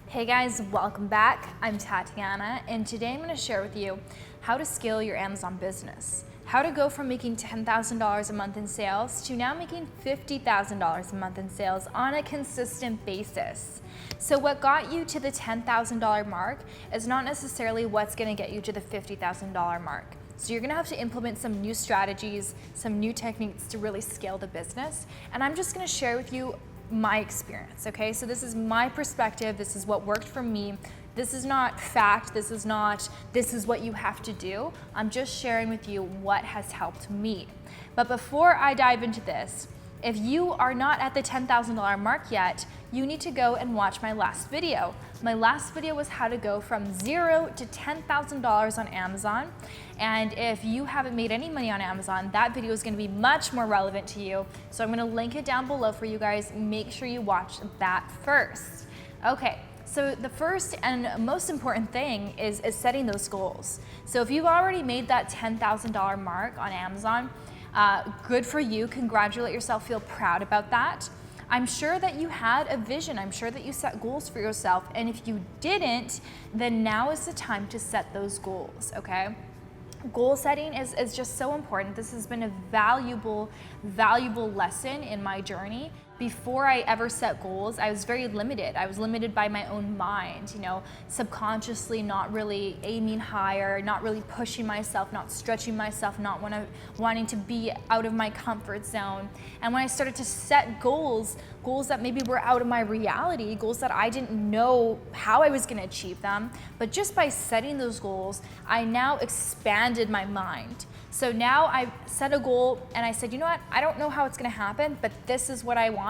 Hey guys, welcome back. I'm Tatiana, and today I'm going to share with you how to scale your Amazon business. How to go from making $10,000 a month in sales to now making $50,000 a month in sales on a consistent basis. So what got you to the $10,000 mark is not necessarily what's going to get you to the $50,000 mark. So you're going to have to implement some new strategies, some new techniques to really scale the business. And I'm just going to share with you my experience, okay? So this is my perspective, this is what worked for me. This is not fact, this is what you have to do. I'm just sharing with you what has helped me. But before I dive into this, if you are not at the $10,000 mark yet, you need to go and watch my last video. My last video was how to go from $0 to $10,000 on Amazon. And if you haven't made any money on Amazon, that video is gonna be much more relevant to you. So I'm gonna link it down below for you guys. Make sure you watch that first. Okay, so the first and most important thing is setting those goals. So if you've already made that $10,000 mark on Amazon, good for you, congratulate yourself, feel proud about that. I'm sure that you had a vision, I'm sure that you set goals for yourself, and if you didn't, then now is the time to set those goals, okay? Goal setting is just so important. This has been a valuable lesson in my journey. Before I ever set goals, I was very limited. I was limited by my own mind, subconsciously not really aiming higher, not really pushing myself, not stretching myself, not wanting to be out of my comfort zone. And when I started to set goals that maybe were out of my reality, goals that I didn't know how I was gonna achieve them, but just by setting those goals, I now expanded my mind. So now I set a goal and I said, you know what, I don't know how it's gonna happen, but this is what I want.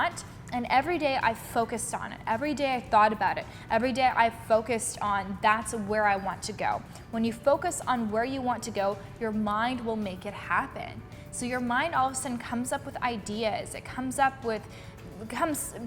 And every day I focused on it. Every day I thought about it. Every day I focused on that's where I want to go. When you focus on where you want to go, your mind will make it happen. So your mind all of a sudden comes up with ideas. It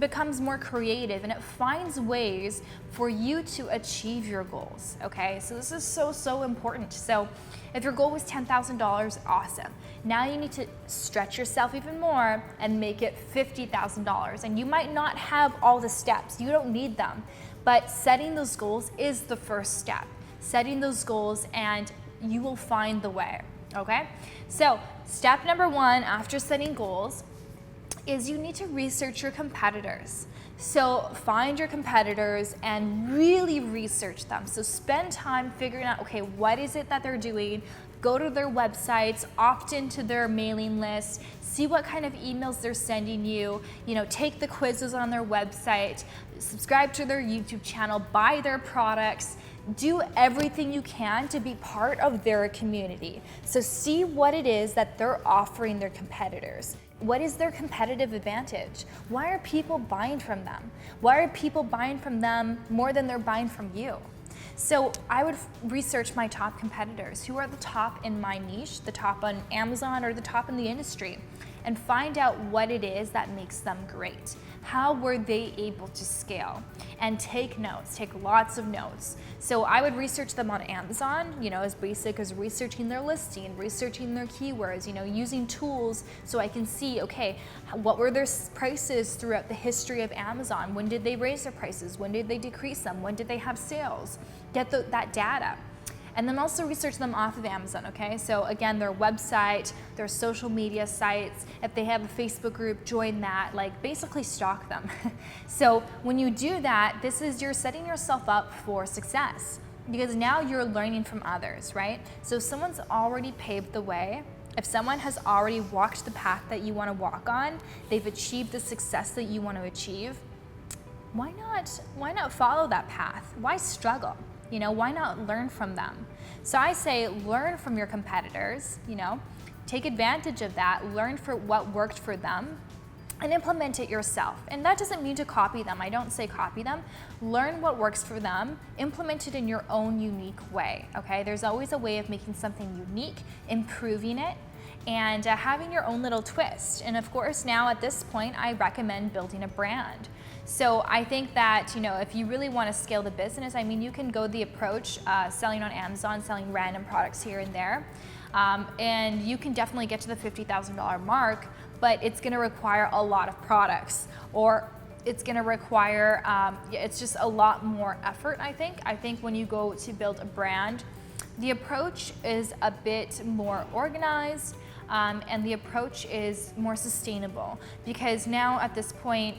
becomes more creative, and it finds ways for you to achieve your goals, okay? So this is so important. So if your goal was $10,000, awesome. Now you need to stretch yourself even more and make it $50,000. And you might not have all the steps, you don't need them, but setting those goals is the first step. Setting those goals and you will find the way, okay? So step number one after setting goals is you need to research your competitors. So find your competitors and really research them. So spend time figuring out, okay, what is it that they're doing? Go to their websites, opt into their mailing list, see what kind of emails they're sending you, take the quizzes on their website, subscribe to their YouTube channel, buy their products, do everything you can to be part of their community. So see what it is that they're offering their competitors. What is their competitive advantage? Why are people buying from them? Why are people buying from them more than they're buying from you? So I would research my top competitors. Who are the top in my niche, the top on Amazon or the top in the industry, and find out what it is that makes them great. How were they able to scale? And take notes, take lots of notes. So I would research them on Amazon, as basic as researching their listing, researching their keywords, using tools so I can see, okay, what were their prices throughout the history of Amazon? When did they raise their prices? When did they decrease them? When did they have sales? Get that data. And then also research them off of Amazon, okay? So again, their website, their social media sites, if they have a Facebook group, join that, basically stalk them. So when you do that, you're setting yourself up for success because now you're learning from others, right? So if someone's already paved the way, if someone has already walked the path that you wanna walk on, they've achieved the success that you wanna achieve, why not follow that path? Why struggle? Why not learn from them? So I say learn from your competitors, take advantage of that, learn for what worked for them, and implement it yourself. And that doesn't mean to copy them. I don't say copy them. Learn what works for them, implement it in your own unique way, okay? There's always a way of making something unique, improving it, and having your own little twist. And of course, now at this point, I recommend building a brand. So I think that, if you really want to scale the business, you can go the approach, selling on Amazon, selling random products here and there. And you can definitely get to the $50,000 mark, but it's going to require a lot of products or It's going to require, it's just a lot more effort, I think. I think when you go to build a brand, the approach is a bit more organized, and the approach is more sustainable, because now at this point,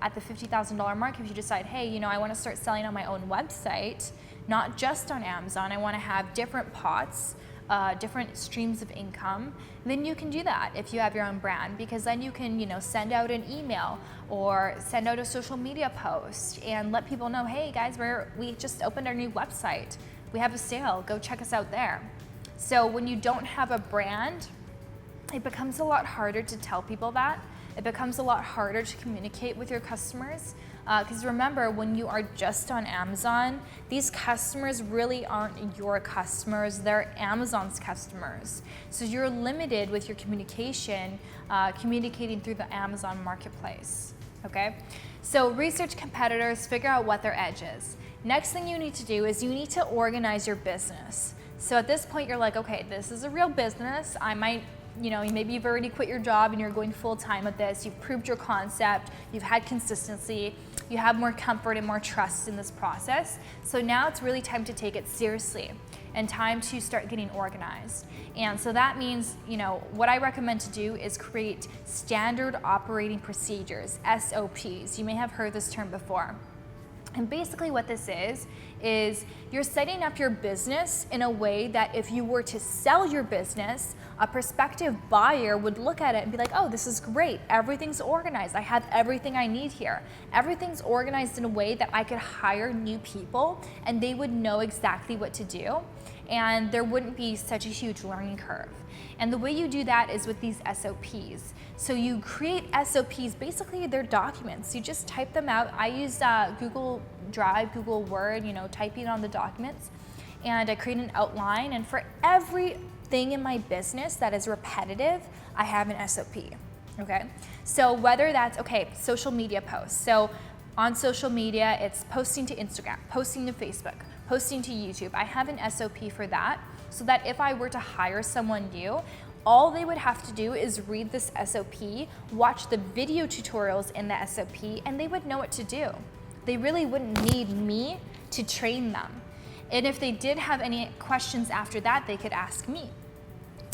at the $50,000 mark, if you decide, hey, I want to start selling on my own website, not just on Amazon, I want to have different pots, different streams of income, then you can do that if you have your own brand, because then you can, send out an email or send out a social media post and let people know, hey guys, we just opened our new website. We have a sale, go check us out there. So when you don't have a brand, it becomes a lot harder to tell people that. It becomes a lot harder to communicate with your customers. Because remember, when you are just on Amazon, these customers really aren't your customers, they're Amazon's customers. So you're limited with your communication, communicating through the Amazon marketplace, okay? So research competitors, figure out what their edge is. Next thing you need to do is you need to organize your business. So at this point, you're like, okay, this is a real business. I might, maybe you've already quit your job and you're going full time at this. You've proved your concept. You've had consistency. You have more comfort and more trust in this process. So now it's really time to take it seriously and time to start getting organized. And so that means, what I recommend to do is create standard operating procedures, SOPs. You may have heard this term before. And basically what this is you're setting up your business in a way that if you were to sell your business, a prospective buyer would look at it and be like, oh, this is great. Everything's organized. I have everything I need here. Everything's organized in a way that I could hire new people and they would know exactly what to do. And there wouldn't be such a huge learning curve. And the way you do that is with these SOPs. So you create SOPs, basically they're documents. You just type them out. I use Google Drive, Google Word, typing on the documents. And I create an outline. And for everything in my business that is repetitive, I have an SOP, okay? So whether that's, social media posts. So on social media, it's posting to Instagram, posting to Facebook, posting to YouTube. I have an SOP for that, so that if I were to hire someone new, all they would have to do is read this SOP, watch the video tutorials in the SOP, and they would know what to do. They really wouldn't need me to train them. And if they did have any questions after that, they could ask me.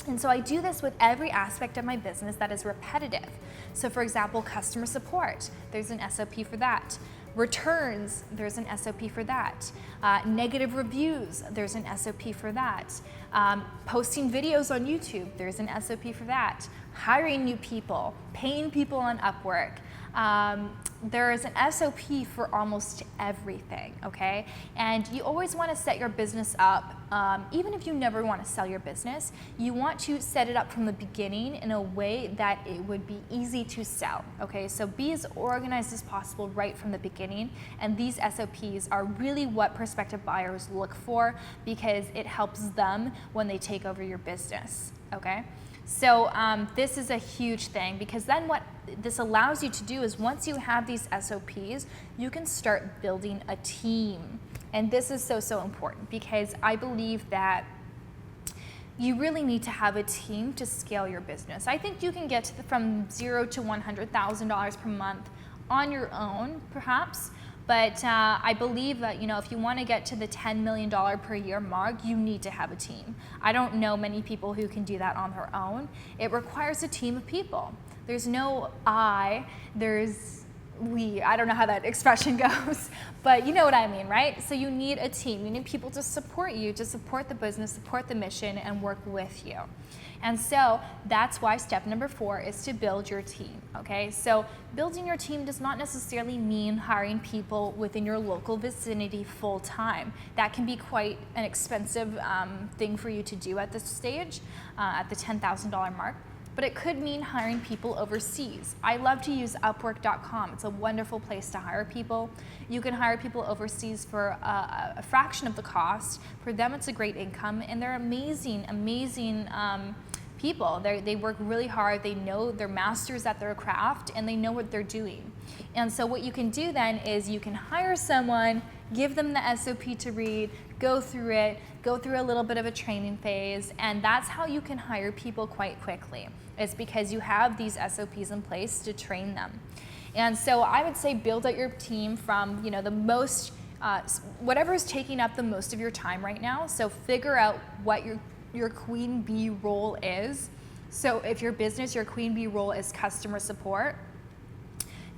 And so I do this with every aspect of my business that is repetitive. So for example, customer support, there's an SOP for that. Returns, there's an SOP for that. Negative reviews, there's an SOP for that. Posting videos on YouTube, there's an SOP for that. Hiring new people, paying people on Upwork. There is an SOP for almost everything, okay? And you always want to set your business up, even if you never want to sell your business, you want to set it up from the beginning in a way that it would be easy to sell, okay? So be as organized as possible right from the beginning, and these SOPs are really what prospective buyers look for because it helps them when they take over your business, okay? So this is a huge thing, because then what this allows you to do is once you have these SOPs, you can start building a team. And this is so important, because I believe that you really need to have a team to scale your business. I think you can get from $0 to $100,000 per month on your own, perhaps. But I believe that, if you want to get to the $10 million per year mark, you need to have a team. I don't know many people who can do that on their own. It requires a team of people. There's no I, there's we. I don't know how that expression goes, but you know what I mean, right? So you need a team. You need people to support you, to support the business, support the mission, and work with you. And so that's why step number 4 is to build your team, okay? So building your team does not necessarily mean hiring people within your local vicinity full time. That can be quite an expensive thing for you to do at this stage, at the $10,000 mark. But it could mean hiring people overseas. I love to use Upwork.com. It's a wonderful place to hire people. You can hire people overseas for a fraction of the cost. For them, it's a great income, and they're amazing people. They work really hard. They know they're masters at their craft, and they know what they're doing. And so what you can do then is you can hire someone, give them the SOP to read, go through it, go through a little bit of a training phase, and that's how you can hire people quite quickly. It's because you have these SOPs in place to train them. And so I would say build out your team from, you know, the most, whatever is taking up the most of your time right now. So figure out what your queen bee role is. So if your business, your queen bee role is customer support,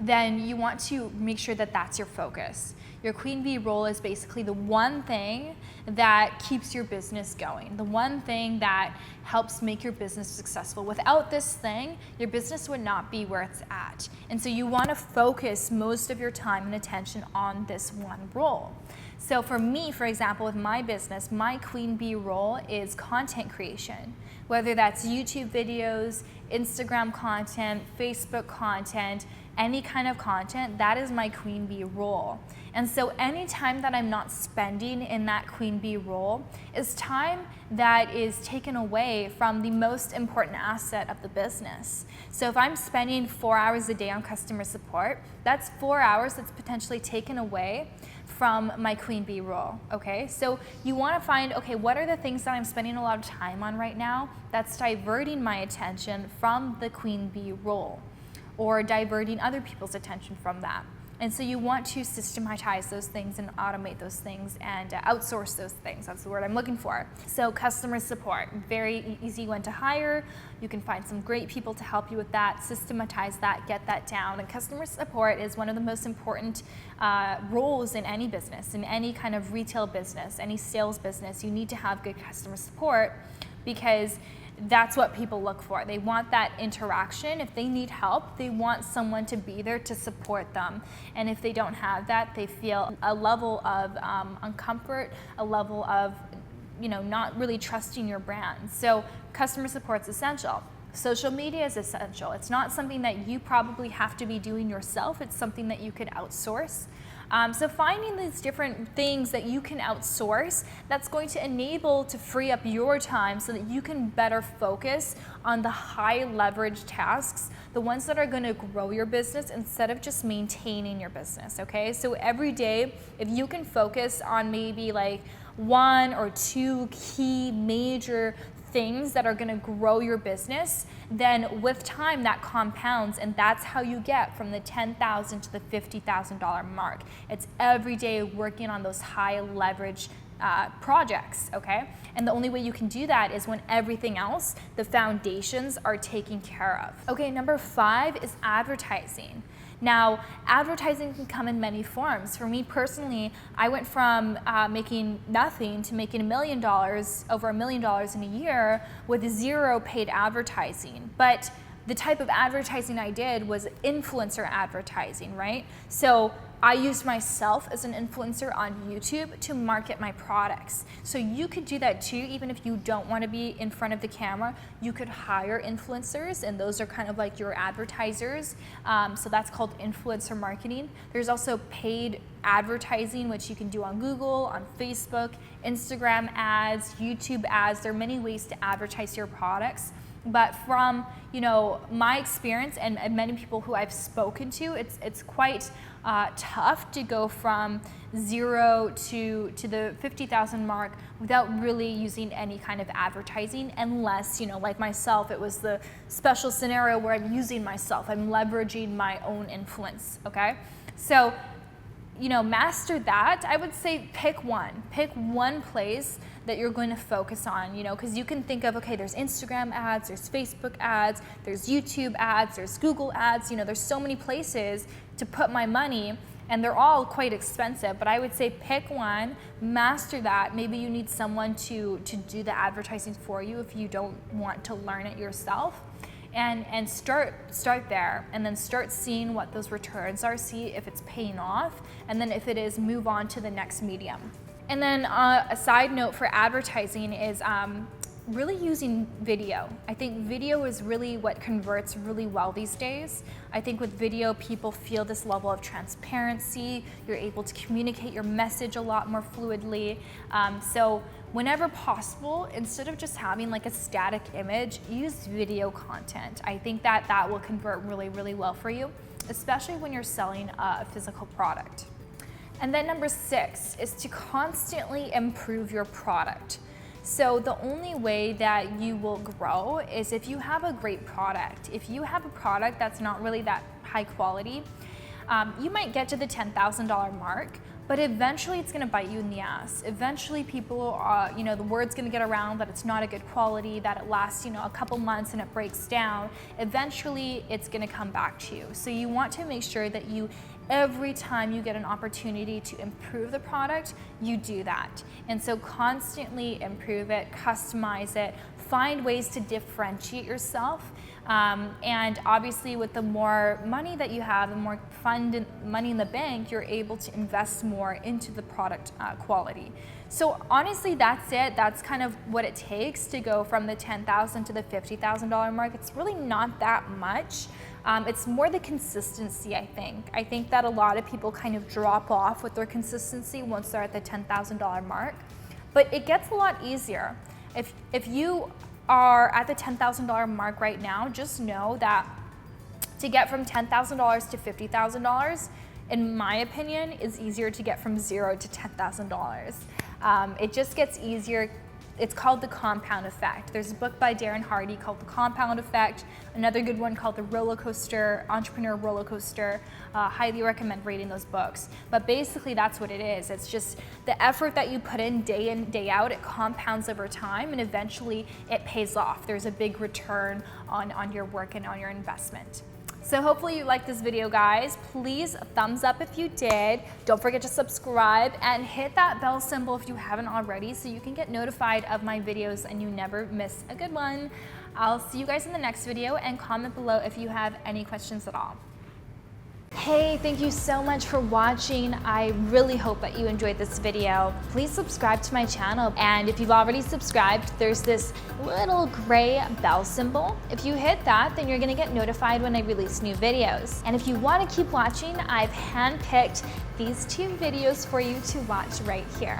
then you want to make sure that that's your focus. Your queen bee role is basically the one thing that keeps your business going, the one thing that helps make your business successful. Without this thing, your business would not be where it's at. And so you want to focus most of your time and attention on this one role. So for me, for example, with my business, my queen bee role is content creation, whether that's YouTube videos, Instagram content, Facebook content, any kind of content, that is my queen bee role. And so any time that I'm not spending in that queen bee role is time that is taken away from the most important asset of the business. So if I'm spending 4 hours a day on customer support, that's 4 hours that's potentially taken away from my queen bee role, okay? So you wanna find, okay, what are the things that I'm spending a lot of time on right now that's diverting my attention from the queen bee role, or diverting other people's attention from that. And so you want to systematize those things and automate those things and outsource those things. That's the word I'm looking for. So customer support, very easy one to hire. You can find some great people to help you with that, systematize that, get that down. And customer support is one of the most important roles in any business, in any kind of retail business, any sales business. You need to have good customer support because that's what people look for. They want that interaction. If they need help, they want someone to be there to support them. And if they don't have that, they feel a level of uncomfort, a level of, you know, not really trusting your brand. So customer support's essential. Social media is essential. It's not something that you probably have to be doing yourself. It's something that you could outsource. So finding these different things that you can outsource, that's going to enable to free up your time so that you can better focus on the high leverage tasks, the ones that are going to grow your business instead of just maintaining your business, okay? So every day, if you can focus on maybe like 1 or 2 key major things that are going to grow your business, then with time that compounds, and that's how you get from the $10,000 to the $50,000 mark. It's every day working on those high leverage projects, okay? And the only way you can do that is when everything else, the foundations, are taken care of. Okay, number 5 is advertising. Now, advertising can come in many forms. For me personally, I went from making nothing to making $1 million, over $1 million in a year with 0 paid advertising. But the type of advertising I did was influencer advertising, right? So I used myself as an influencer on YouTube to market my products. So you could do that too, even if you don't want to be in front of the camera. You could hire influencers, and those are kind of like your advertisers. So that's called influencer marketing. There's also paid advertising, which you can do on Google, on Facebook, Instagram ads, YouTube ads. There are many ways to advertise your products. But from, you know, my experience and many people who I've spoken to, it's quite tough to go from 0 to the 50,000 mark without really using any kind of advertising, unless, you know, like myself, it was the special scenario where I'm using myself, I'm leveraging my own influence, okay? So, you know, master that. I would say pick one place that you're going to focus on, you know, because you can think of, okay, there's Instagram ads, there's Facebook ads, there's YouTube ads, there's Google ads, you know, there's so many places to put my money, and they're all quite expensive. But I would say pick one, master that. Maybe you need someone to do the advertising for you if you don't want to learn it yourself. And start there, and then start seeing what those returns are, see if it's paying off, and then if it is, move on to the next medium. And then a side note for advertising is really using video. I think video is really what converts really well these days. I think with video, people feel this level of transparency. You're able to communicate your message a lot more fluidly. So whenever possible, instead of just having like a static image, use video content. I think that will convert really, really well for you, especially when you're selling a physical product. And then number 6 is to constantly improve your product. So the only way that you will grow is if you have a great product. If you have a product that's not really that high quality, you might get to the $10,000 mark, but eventually it's gonna bite you in the ass. Eventually people, the word's gonna get around that it's not a good quality, that it lasts, a couple months and it breaks down. Eventually it's gonna come back to you. So you want to make sure that every time you get an opportunity to improve the product, you do that. And so constantly improve it, customize it, find ways to differentiate yourself. And obviously with the more money that you have, the more money in the bank, you're able to invest more into the product quality. So honestly, that's it. That's kind of what it takes to go from the $10,000 to the $50,000 mark. It's really not that much. It's more the consistency, I think. I think that a lot of people kind of drop off with their consistency once they're at the $10,000 mark, but it gets a lot easier. If you are at the $10,000 mark right now, just know that to get from $10,000 to $50,000, in my opinion, is easier to get from $0 to $10,000. It just gets easier. It's called the compound effect. There's a book by Darren Hardy called The Compound Effect, another good one called The Entrepreneur Roller Coaster. Highly recommend reading those books. But basically that's what it is. It's just the effort that you put in, day out, it compounds over time and eventually it pays off. There's a big return on your work and on your investment. So hopefully you liked this video, guys. Please thumbs up if you did. Don't forget to subscribe and hit that bell symbol if you haven't already so you can get notified of my videos and you never miss a good one. I'll see you guys in the next video, and comment below if you have any questions at all. Hey, thank you so much for watching. I really hope that you enjoyed this video. Please subscribe to my channel, and if you've already subscribed, there's this little gray bell symbol. If you hit that, then you're gonna get notified when I release new videos. And if you wanna keep watching, I've handpicked these 2 videos for you to watch right here.